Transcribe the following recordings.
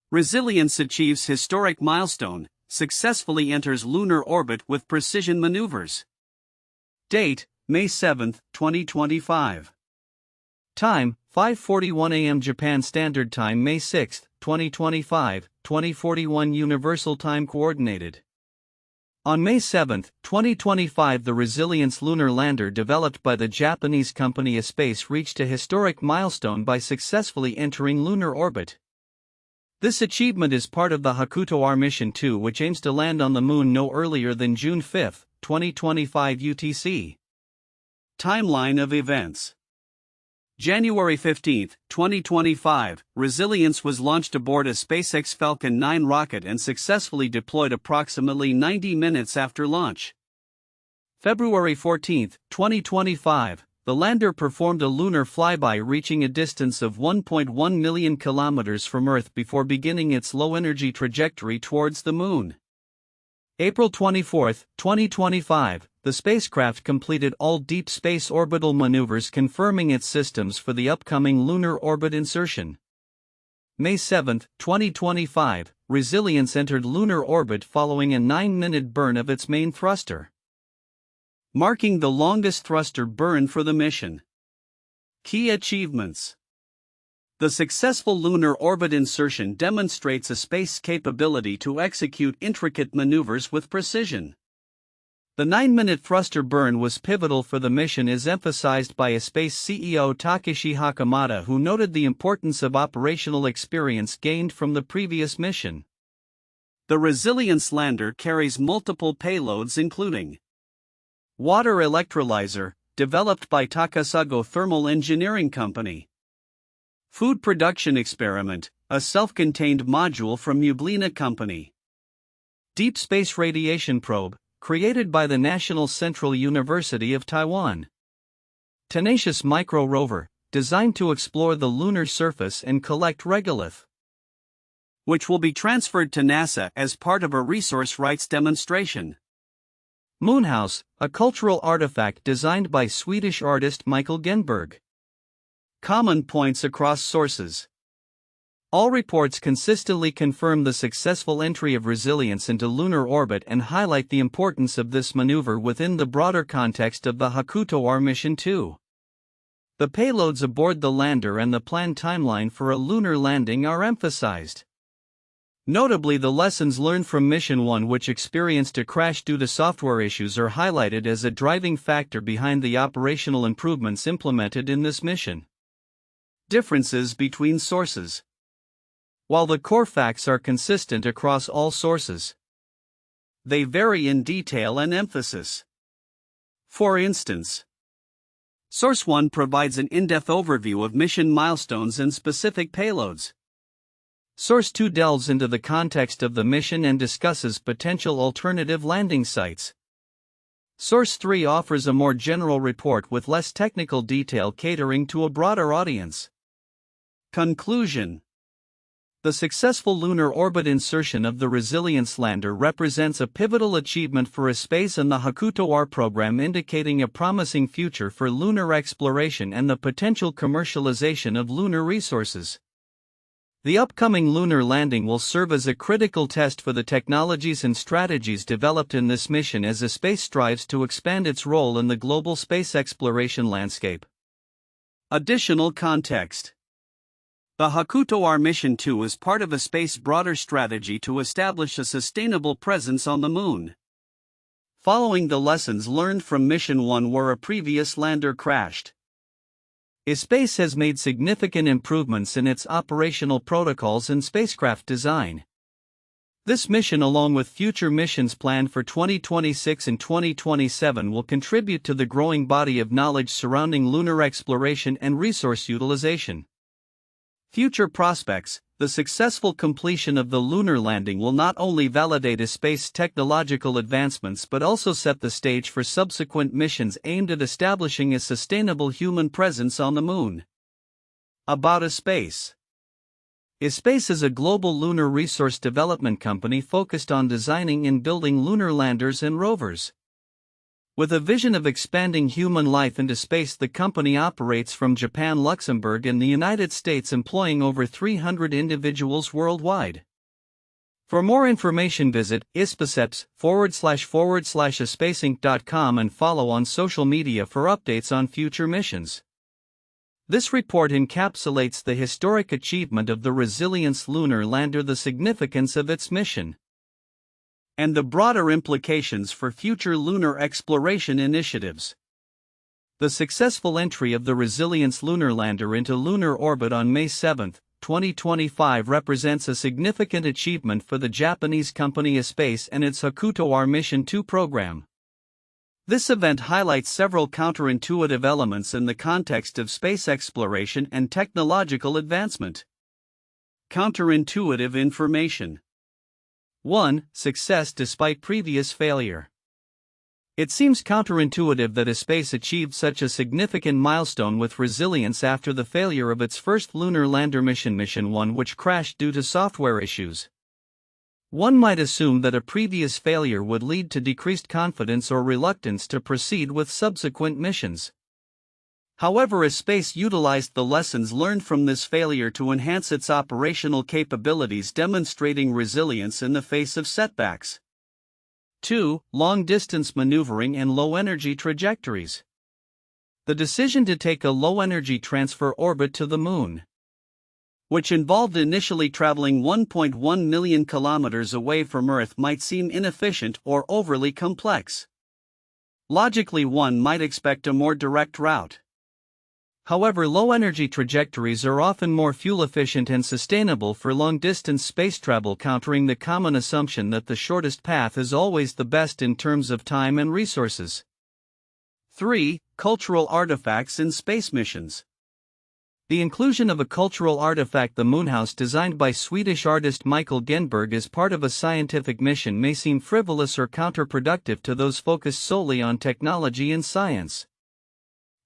Resilience achieves historic milestone, successfully enters lunar orbit with precision maneuvers. Date, May 7, 2025. Time, 5:41 a.m. Japan Standard Time, May 6, 2025, 2041 Universal Time Coordinated. On May 7, 2025, the Resilience lunar lander developed by the Japanese company ispace reached a historic milestone by successfully entering lunar orbit. This achievement is part of the HAKUTO-R Mission 2, which aims to land on the Moon no earlier than June 5, 2025 UTC. Timeline of events. January 15, 2025, Resilience was launched aboard a SpaceX Falcon 9 rocket and successfully deployed approximately 90 minutes after launch. February 14, 2025, the lander performed a lunar flyby reaching a distance of 1.1 million kilometers from Earth before beginning its low-energy trajectory towards the Moon. April 24, 2025, the spacecraft completed all deep space orbital maneuvers, confirming its systems for the upcoming lunar orbit insertion. May 7, 2025, Resilience entered lunar orbit following a 9-minute burn of its main thruster, marking the longest thruster burn for the mission. Key achievements. The successful lunar orbit insertion demonstrates a space's capability to execute intricate maneuvers with precision. The 9-minute thruster burn was pivotal for the mission, as emphasized by ispace CEO Takeshi Hakamada, who noted the importance of operational experience gained from the previous mission. The Resilience lander carries multiple payloads including water electrolyzer, developed by Takasago Thermal Engineering Company. Food production experiment, a self-contained module from Ljubljana Company. Deep space radiation probe, created by the National Central University of Taiwan. Tenacious micro rover, designed to explore the lunar surface and collect regolith, which will be transferred to NASA as part of a resource rights demonstration. Moonhouse, a cultural artifact designed by Swedish artist Mikael. Common points across sources. All reports consistently confirm the successful entry of Resilience into lunar orbit and highlight the importance of this maneuver within the broader context of the HAKUTO-R Mission 2. The payloads aboard the lander and the planned timeline for a lunar landing are emphasized. Notably, the lessons learned from Mission 1, which experienced a crash due to software issues, are highlighted as a driving factor behind the operational improvements implemented in this mission. Differences between sources. While the core facts are consistent across all sources, they vary in detail and emphasis. For instance, Source 1 provides an in-depth overview of mission milestones and specific payloads. Source 2 delves into the context of the mission and discusses potential alternative landing sites. Source 3 offers a more general report with less technical detail, catering to a broader audience. Conclusion. The successful lunar orbit insertion of the Resilience lander represents a pivotal achievement for ispace and the HAKUTO-R program, indicating a promising future for lunar exploration and the potential commercialization of lunar resources. The upcoming lunar landing will serve as a critical test for the technologies and strategies developed in this mission as ispace strives to expand its role in the global space exploration landscape. Additional context. The HAKUTO-R Mission 2 is part of ispace's broader strategy to establish a sustainable presence on the Moon. Following the lessons learned from Mission 1, where a previous lander crashed, ispace has made significant improvements in its operational protocols and spacecraft design. This mission, along with future missions planned for 2026 and 2027, will contribute to the growing body of knowledge surrounding lunar exploration and resource utilization. Future prospects. The successful completion of the lunar landing will not only validate ispace's technological advancements but also set the stage for subsequent missions aimed at establishing a sustainable human presence on the Moon. About ispace. ispace is a global lunar resource development company focused on designing and building lunar landers and rovers. With a vision of expanding human life into space, the company operates from Japan, Luxembourg, and the United States, employing over 300 individuals worldwide. For more information, visit ispacex.com//aspaceinc.com and follow on social media for updates on future missions. This report encapsulates the historic achievement of the Resilience lunar lander, the significance of its mission, and the broader implications for future lunar exploration initiatives. The successful entry of the Resilience lunar lander into lunar orbit on May 7, 2025 represents a significant achievement for the Japanese company ispace and its HAKUTO-R Mission 2 program. This event highlights several counterintuitive elements in the context of space exploration and technological advancement. Counterintuitive information. 1. Success despite previous failure. It seems counterintuitive that ispace achieved such a significant milestone with Resilience after the failure of its first lunar lander mission, Mission 1, which crashed due to software issues. One might assume that a previous failure would lead to decreased confidence or reluctance to proceed with subsequent missions. However, ispace utilized the lessons learned from this failure to enhance its operational capabilities, demonstrating resilience in the face of setbacks. 2. Long-distance maneuvering and low-energy trajectories. The decision to take a low-energy transfer orbit to the Moon, which involved initially traveling 1.1 million kilometers away from Earth, might seem inefficient or overly complex. Logically, one might expect a more direct route. However, low-energy trajectories are often more fuel-efficient and sustainable for long-distance space travel, countering the common assumption that the shortest path is always the best in terms of time and resources. 3. Cultural artifacts in space missions. The inclusion of a cultural artifact, the Moonhouse, designed by Swedish artist Mikael, as part of a scientific mission may seem frivolous or counterproductive to those focused solely on technology and science.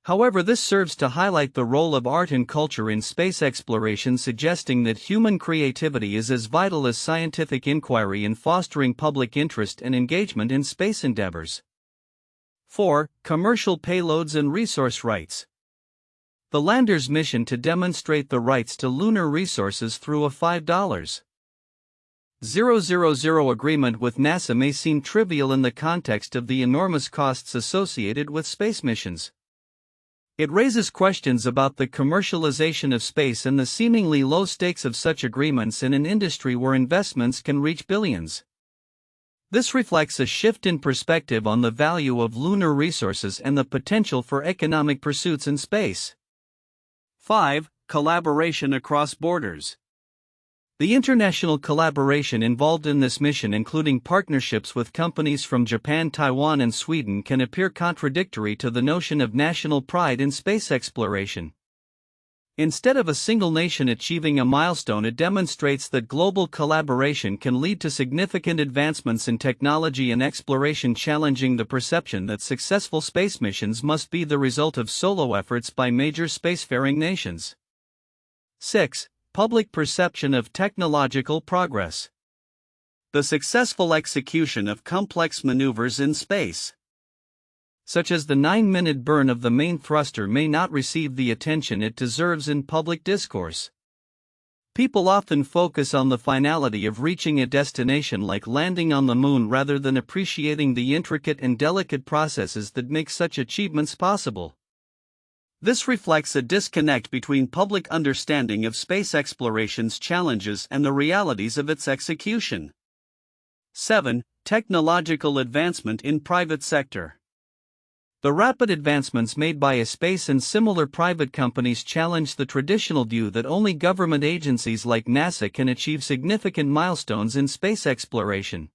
However, this serves to highlight the role of art and culture in space exploration, suggesting that human creativity is as vital as scientific inquiry in fostering public interest and engagement in space endeavors. 4. Commercial payloads and resource rights. The lander's mission to demonstrate the rights to lunar resources through a $5,000 agreement with NASA may seem trivial in the context of the enormous costs associated with space missions. It raises questions about the commercialization of space and the seemingly low stakes of such agreements in an industry where investments can reach billions. This reflects a shift in perspective on the value of lunar resources and the potential for economic pursuits in space. 5. Collaboration across borders. The international collaboration involved in this mission, including partnerships with companies from Japan, Taiwan, and Sweden, can appear contradictory to the notion of national pride in space exploration. Instead of a single nation achieving a milestone, it demonstrates that global collaboration can lead to significant advancements in technology and exploration, challenging the perception that successful space missions must be the result of solo efforts by major spacefaring nations. 6. Public perception of technological progress. The successful execution of complex maneuvers in space, such as the 9-minute burn of the main thruster, may not receive the attention it deserves in public discourse. People often focus on the finality of reaching a destination like landing on the Moon rather than appreciating the intricate and delicate processes that make such achievements possible. This reflects a disconnect between public understanding of space exploration's challenges and the realities of its execution. 7. Technological advancement in private sector. The rapid advancements made by ispace and similar private companies challenge the traditional view that only government agencies like NASA can achieve significant milestones in space exploration.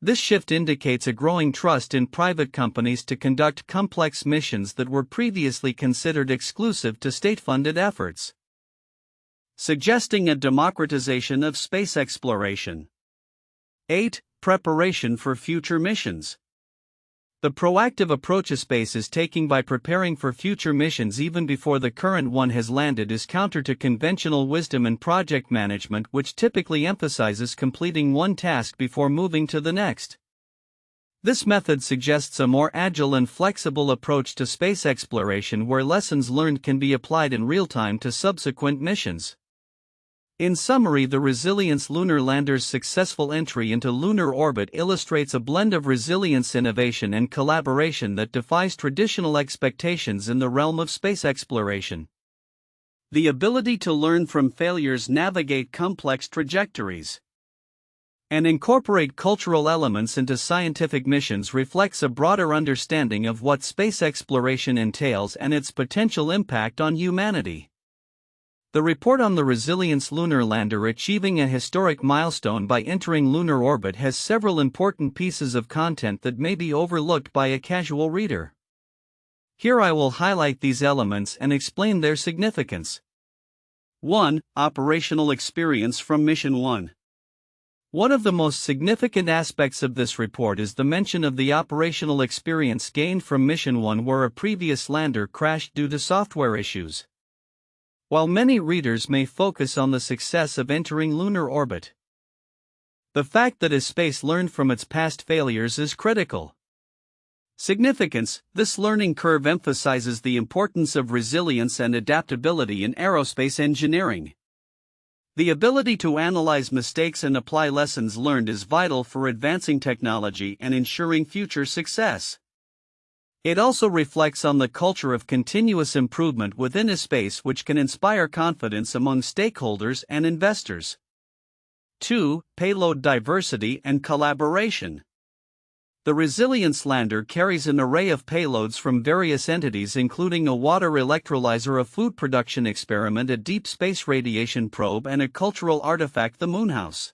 This shift indicates a growing trust in private companies to conduct complex missions that were previously considered exclusive to state-funded efforts, suggesting a democratization of space exploration. 8. Preparation for future missions. The proactive approach ispace is taking by preparing for future missions even before the current one has landed is counter to conventional wisdom in project management, which typically emphasizes completing one task before moving to the next. This method suggests a more agile and flexible approach to space exploration where lessons learned can be applied in real time to subsequent missions. In summary, the Resilience lunar lander's successful entry into lunar orbit illustrates a blend of resilience, innovation, and collaboration that defies traditional expectations in the realm of space exploration. The ability to learn from failures, navigate complex trajectories, and incorporate cultural elements into scientific missions reflects a broader understanding of what space exploration entails and its potential impact on humanity. The report on the Resilience lunar lander achieving a historic milestone by entering lunar orbit has several important pieces of content that may be overlooked by a casual reader. Here I will highlight these elements and explain their significance. 1. Operational experience from Mission 1. One of the most significant aspects of this report is the mention of the operational experience gained from Mission 1, where a previous lander crashed due to software issues. While many readers may focus on the success of entering lunar orbit, the fact that ispace learned from its past failures is critical. Significance: this learning curve emphasizes the importance of resilience and adaptability in aerospace engineering. The ability to analyze mistakes and apply lessons learned is vital for advancing technology and ensuring future success. It also reflects on the culture of continuous improvement within ispace, which can inspire confidence among stakeholders and investors. 2. Payload diversity and collaboration. The Resilience lander carries an array of payloads from various entities, including a water electrolyzer, a food production experiment, a deep space radiation probe, and a cultural artifact, the Moonhouse.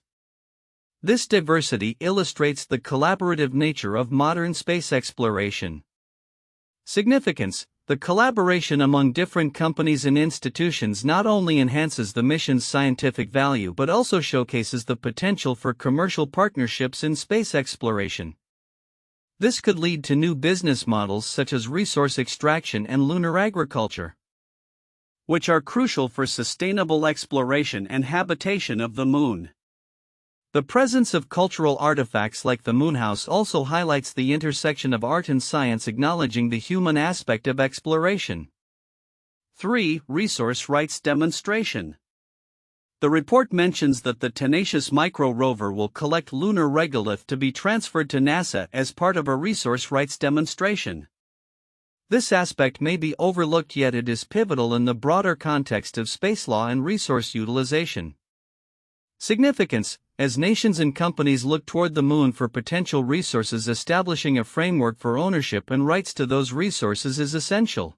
This diversity illustrates the collaborative nature of modern space exploration. Significance: the collaboration among different companies and institutions not only enhances the mission's scientific value but also showcases the potential for commercial partnerships in space exploration. This could lead to new business models such as resource extraction and lunar agriculture, which are crucial for sustainable exploration and habitation of the Moon. The presence of cultural artifacts like the Moonhouse also highlights the intersection of art and science, acknowledging the human aspect of exploration. 3. Resource rights demonstration. The report mentions that the tenacious micro rover will collect lunar regolith to be transferred to NASA as part of a resource rights demonstration. This aspect may be overlooked, yet it is pivotal in the broader context of space law and resource utilization. Significance: as nations and companies look toward the Moon for potential resources, establishing a framework for ownership and rights to those resources is essential.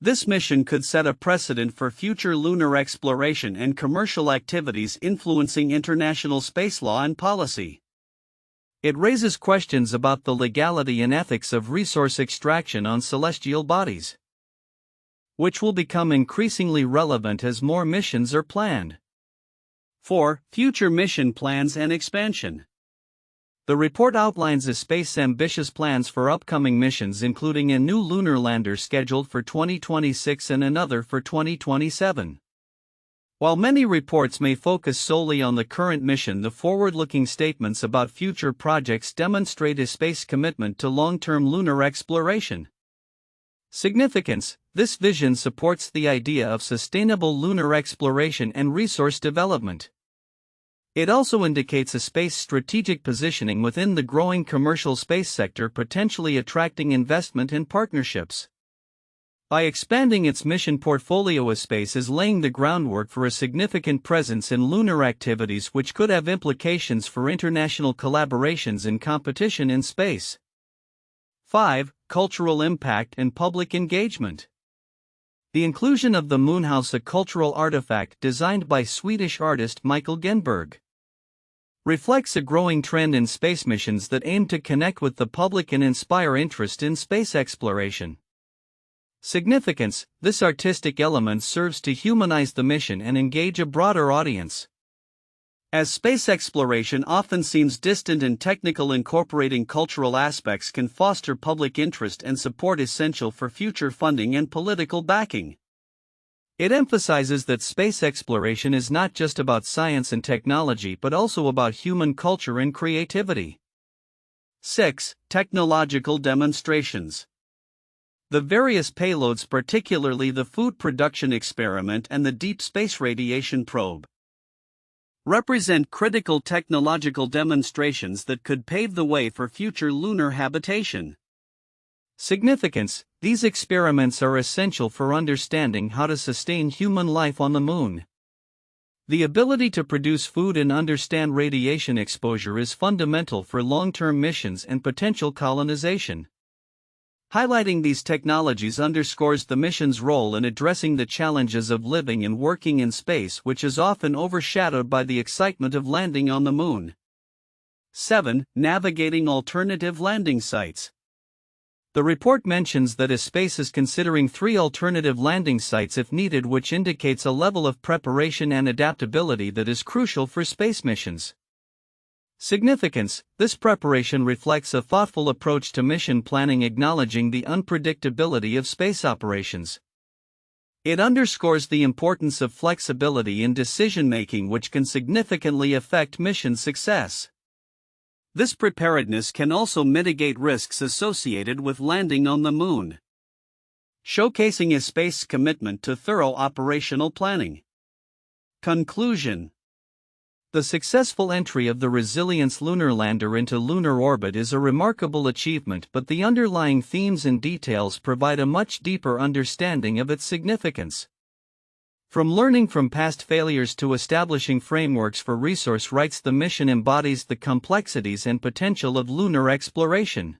This mission could set a precedent for future lunar exploration and commercial activities, influencing international space law and policy. It raises questions about the legality and ethics of resource extraction on celestial bodies, which will become increasingly relevant as more missions are planned. 4. Future mission plans and expansion. The report outlines ispace's ambitious plans for upcoming missions, including a new lunar lander scheduled for 2026 and another for 2027. While many reports may focus solely on the current mission, the forward-looking statements about future projects demonstrate ispace's commitment to long-term lunar exploration. Significance: this vision supports the idea of sustainable lunar exploration and resource development. It also indicates ispace's strategic positioning within the growing commercial space sector, potentially attracting investment and partnerships. By expanding its mission portfolio, ispace is laying the groundwork for a significant presence in lunar activities, which could have implications for international collaborations and competition in space. 5. Cultural impact and public engagement. The inclusion of the Moonhouse, a cultural artifact designed by Swedish artist Mikael, reflects a growing trend in space missions that aim to connect with the public and inspire interest in space exploration. Significance: this artistic element serves to humanize the mission and engage a broader audience. As space exploration often seems distant and technical, incorporating cultural aspects can foster public interest and support, essential for future funding and political backing. It emphasizes that space exploration is not just about science and technology but also about human culture and creativity. 6. Technological demonstrations. The various payloads, particularly the food production experiment and the deep space radiation probe, represent critical technological demonstrations that could pave the way for future lunar habitation. Significance: these experiments are essential for understanding how to sustain human life on the Moon. The ability to produce food and understand radiation exposure is fundamental for long-term missions and potential colonization. Highlighting these technologies underscores the mission's role in addressing the challenges of living and working in space, which is often overshadowed by the excitement of landing on the Moon. 7. Navigating alternative landing sites. The report mentions that ispace is considering 3 alternative landing sites if needed, which indicates a level of preparation and adaptability that is crucial for space missions. Significance: this preparation reflects a thoughtful approach to mission planning, acknowledging the unpredictability of space operations. It underscores the importance of flexibility in decision-making, which can significantly affect mission success. This preparedness can also mitigate risks associated with landing on the Moon, showcasing ispace's commitment to thorough operational planning. Conclusion: the successful entry of the Resilience lunar lander into lunar orbit is a remarkable achievement, but the underlying themes and details provide a much deeper understanding of its significance. From learning from past failures to establishing frameworks for resource rights, the mission embodies the complexities and potential of lunar exploration.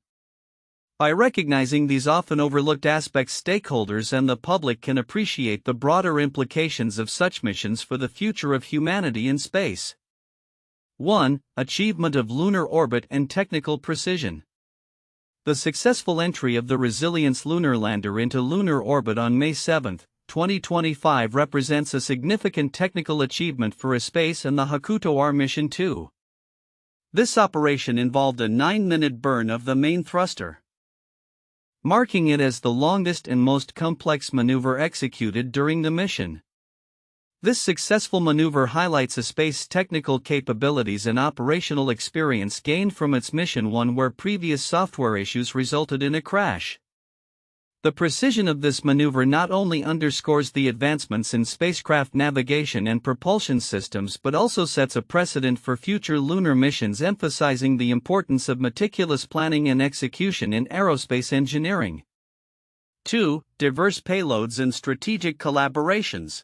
By recognizing these often overlooked aspects, stakeholders and the public can appreciate the broader implications of such missions for the future of humanity in space. 1. Achievement of lunar orbit and technical precision. The successful entry of the Resilience lunar lander into lunar orbit on May 7, 2025 represents a significant technical achievement for ispace and the HAKUTO-R Mission 2. This operation involved a 9-minute burn of the main thruster, marking it as the longest and most complex maneuver executed during the mission. This successful maneuver highlights ispace's technical capabilities and operational experience gained from its Mission 1, where previous software issues resulted in a crash. The precision of this maneuver not only underscores the advancements in spacecraft navigation and propulsion systems but also sets a precedent for future lunar missions, emphasizing the importance of meticulous planning and execution in aerospace engineering. 2. Diverse payloads and strategic collaborations.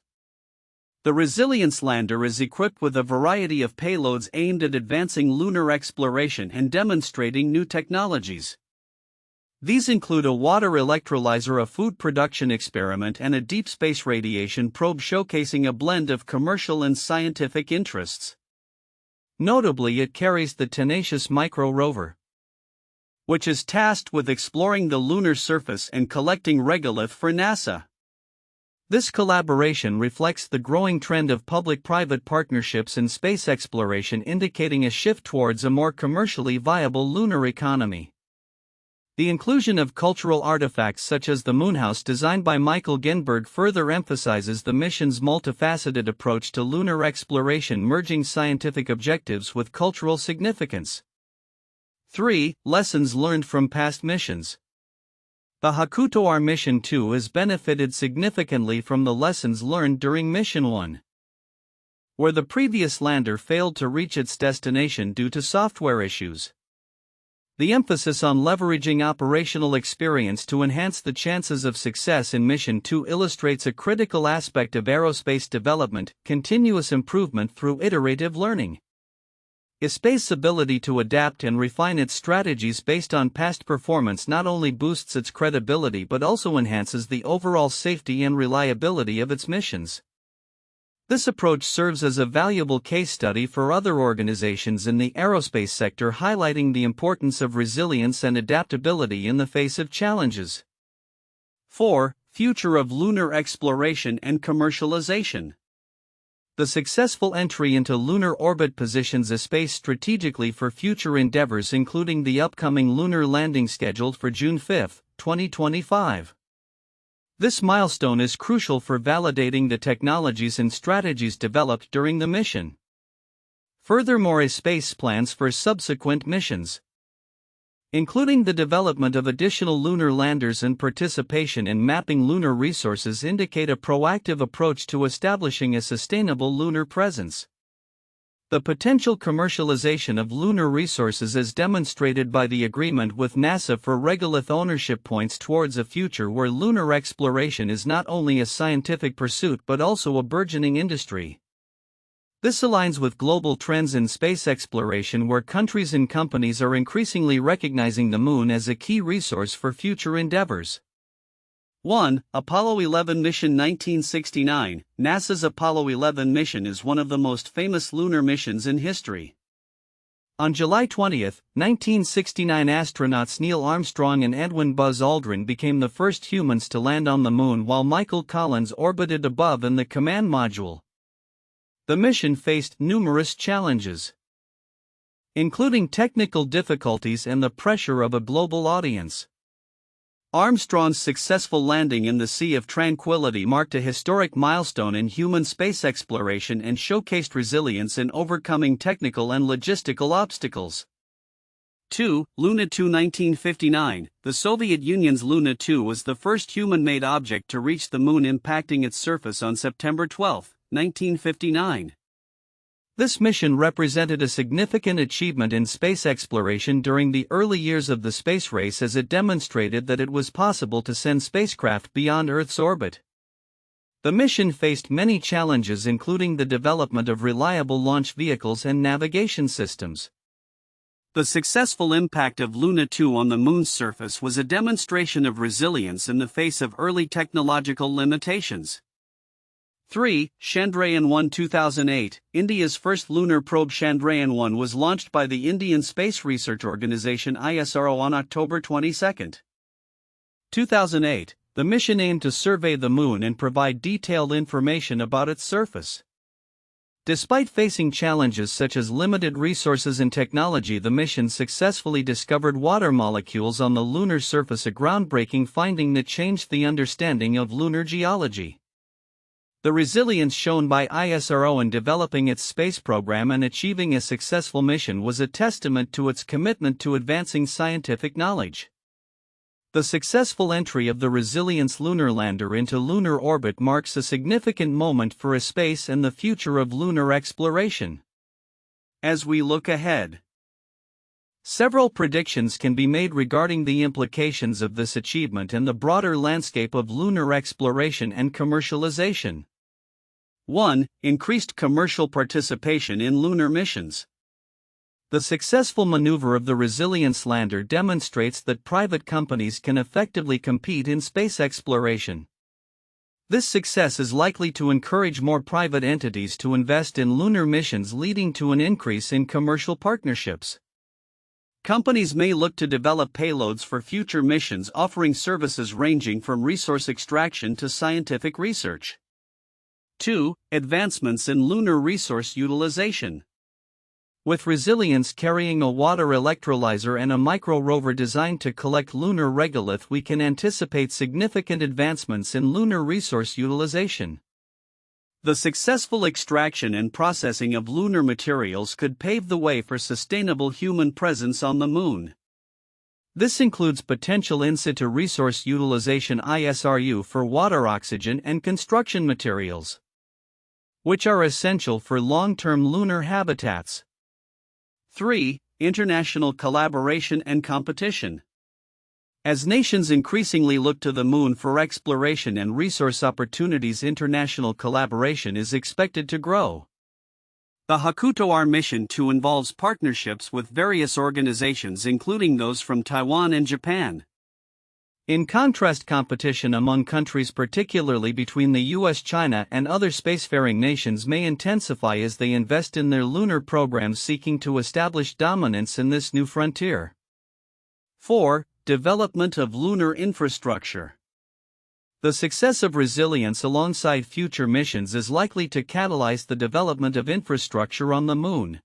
The Resilience lander is equipped with a variety of payloads aimed at advancing lunar exploration and demonstrating new technologies. These include a water electrolyzer, a food production experiment, and a deep space radiation probe, showcasing a blend of commercial and scientific interests. Notably, it carries the tenacious micro rover, which is tasked with exploring the lunar surface and collecting regolith for NASA. This collaboration reflects the growing trend of public-private partnerships in space exploration, indicating a shift towards a more commercially viable lunar economy. The inclusion of cultural artifacts such as the Moonhouse, designed by Mikael, further emphasizes the mission's multifaceted approach to lunar exploration, merging scientific objectives with cultural significance. 3. Lessons learned from past missions. The HAKUTO-R Mission 2 has benefited significantly from the lessons learned during Mission 1, where the previous lander failed to reach its destination due to software issues. The emphasis on leveraging operational experience to enhance the chances of success in Mission 2 illustrates a critical aspect of aerospace development: continuous improvement through iterative learning. Ispace's ability to adapt and refine its strategies based on past performance not only boosts its credibility but also enhances the overall safety and reliability of its missions. This approach serves as a valuable case study for other organizations in the aerospace sector, highlighting the importance of resilience and adaptability in the face of challenges. 4. Future of lunar exploration and commercialization. The successful entry into lunar orbit positions ispace strategically for future endeavors, including the upcoming lunar landing scheduled for June 5, 2025. This milestone is crucial for validating the technologies and strategies developed during the mission. Furthermore, ispace plans for subsequent missions, including the development of additional lunar landers and participation in mapping lunar resources, indicate a proactive approach to establishing a sustainable lunar presence. The potential commercialization of lunar resources is demonstrated by the agreement with NASA for regolith ownership points towards a future where lunar exploration is not only a scientific pursuit but also a burgeoning industry. This aligns with global trends in space exploration where countries and companies are increasingly recognizing the Moon as a key resource for future endeavors. 1. Apollo 11 Mission 1969. NASA's Apollo 11 mission is one of the most famous lunar missions in history. On July 20, 1969, astronauts Neil Armstrong and Edwin Buzz Aldrin became the first humans to land on the Moon while Michael Collins orbited above in the command module. The mission faced numerous challenges, including technical difficulties and the pressure of a global audience. Armstrong's successful landing in the Sea of Tranquility marked a historic milestone in human space exploration and showcased resilience in overcoming technical and logistical obstacles. 2. Luna 2 1959. The Soviet Union's Luna 2 was the first human-made object to reach the Moon, impacting its surface on September 12, 1959. This mission represented a significant achievement in space exploration during the early years of the space race, as it demonstrated that it was possible to send spacecraft beyond Earth's orbit. The mission faced many challenges, including the development of reliable launch vehicles and navigation systems. The successful impact of Luna 2 on the Moon's surface was a demonstration of resilience in the face of early technological limitations. 3. Chandrayaan-1 2008. India's first lunar probe Chandrayaan-1 was launched by the Indian Space Research Organisation ISRO on October 22, 2008. The mission aimed to survey the Moon and provide detailed information about its surface. Despite facing challenges such as limited resources and technology, the mission successfully discovered water molecules on the lunar surface, a groundbreaking finding that changed the understanding of lunar geology. The resilience shown by ISRO in developing its space program and achieving a successful mission was a testament to its commitment to advancing scientific knowledge. The successful entry of the Resilience lunar lander into lunar orbit marks a significant moment for space and the future of lunar exploration. As we look ahead, several predictions can be made regarding the implications of this achievement and the broader landscape of lunar exploration and commercialization. 1. Increased commercial participation in lunar missions. The successful maneuver of the Resilience lander demonstrates that private companies can effectively compete in space exploration. This success is likely to encourage more private entities to invest in lunar missions, leading to an increase in commercial partnerships. Companies may look to develop payloads for future missions, offering services ranging from resource extraction to scientific research. 2. Advancements in lunar resource utilization. With Resilience carrying a water electrolyzer and a micro-rover designed to collect lunar regolith, we can anticipate significant advancements in lunar resource utilization. The successful extraction and processing of lunar materials could pave the way for sustainable human presence on the Moon. This includes potential in situ resource utilization (ISRU) for water, oxygen, and construction materials, which are essential for long-term lunar habitats. 3. International collaboration and competition. As nations increasingly look to the Moon for exploration and resource opportunities, international collaboration is expected to grow. The HAKUTO-R Mission 2 involves partnerships with various organizations, including those from Taiwan and Japan. In contrast, competition among countries, particularly between the US, China, and other spacefaring nations, may intensify as they invest in their lunar programs, seeking to establish dominance in this new frontier. 4. Development of lunar infrastructure. The success of Resilience alongside future missions is likely to catalyze the development of infrastructure on the Moon.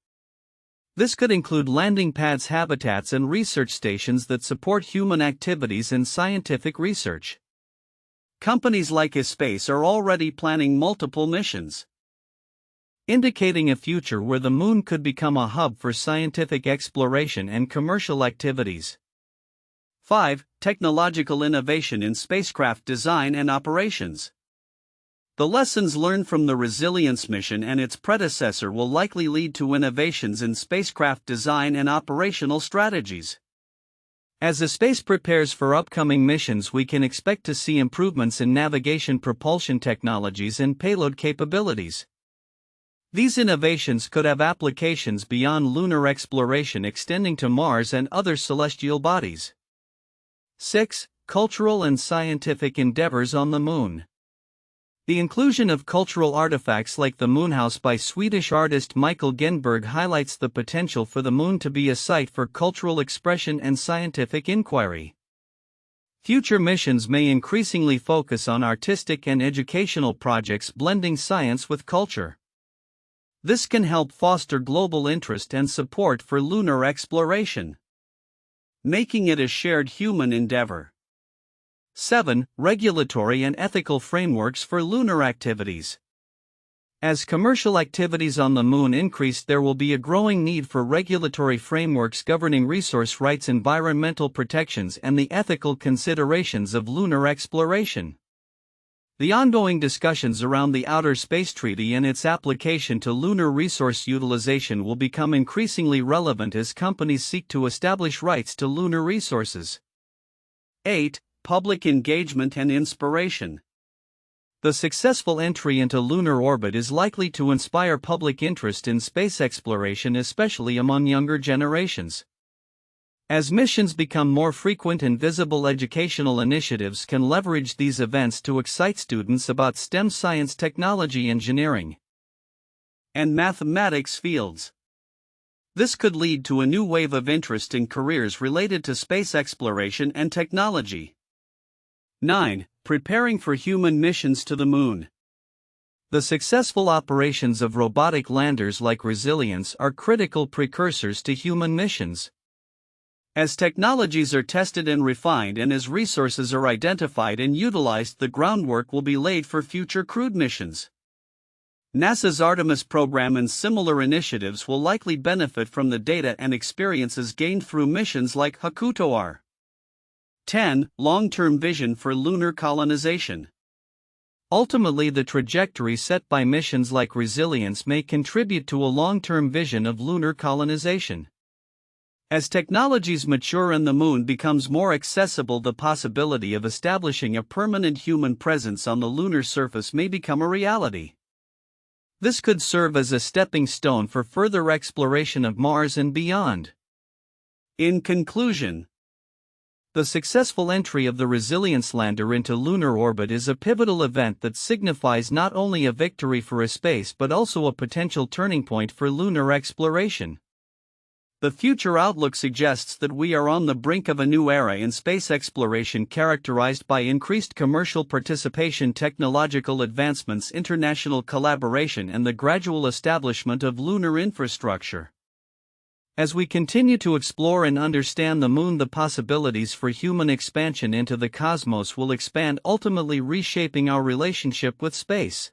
This could include landing pads, habitats, and research stations that support human activities and scientific research. Companies like ispace are already planning multiple missions, indicating a future where the Moon could become a hub for scientific exploration and commercial activities. 5. Technological innovation in spacecraft design and operations. The lessons learned from the Resilience mission and its predecessor will likely lead to innovations in spacecraft design and operational strategies. As the space prepares for upcoming missions, we can expect to see improvements in navigation propulsion technologies and payload capabilities. These innovations could have applications beyond lunar exploration, extending to Mars and other celestial bodies. 6. Cultural and scientific endeavors on the Moon. The inclusion of cultural artifacts like the Moonhouse by Swedish artist Mikael highlights the potential for the Moon to be a site for cultural expression and scientific inquiry. Future missions may increasingly focus on artistic and educational projects blending science with culture. This can help foster global interest and support for lunar exploration, making it a shared human endeavor. 7. Regulatory and ethical frameworks for lunar activities. As commercial activities on the Moon increase, there will be a growing need for regulatory frameworks governing resource rights, environmental protections, and the ethical considerations of lunar exploration. The ongoing discussions around the Outer Space Treaty and its application to lunar resource utilization will become increasingly relevant as companies seek to establish rights to lunar resources. 8. Public engagement and inspiration. The successful entry into lunar orbit is likely to inspire public interest in space exploration, especially among younger generations. As missions become more frequent and visible, educational initiatives can leverage these events to excite students about STEM, science, technology, engineering, and mathematics fields. This could lead to a new wave of interest in careers related to space exploration and technology. 9. Preparing for human missions to the Moon. The successful operations of robotic landers like Resilience are critical precursors to human missions. As technologies are tested and refined and as resources are identified and utilized, the groundwork will be laid for future crewed missions. NASA's Artemis program and similar initiatives will likely benefit from the data and experiences gained through missions like HAKUTO-R. 10. Long-term vision for lunar colonization. Ultimately, the trajectory set by missions like Resilience may contribute to a long-term vision of lunar colonization. As technologies mature and the Moon becomes more accessible, the possibility of establishing a permanent human presence on the lunar surface may become a reality. This could serve as a stepping stone for further exploration of Mars and beyond. In conclusion, the successful entry of the Resilience lander into lunar orbit is a pivotal event that signifies not only a victory for space but also a potential turning point for lunar exploration. The future outlook suggests that we are on the brink of a new era in space exploration, characterized by increased commercial participation, technological advancements, international collaboration, and the gradual establishment of lunar infrastructure. As we continue to explore and understand the Moon, the possibilities for human expansion into the cosmos will expand, ultimately reshaping our relationship with space.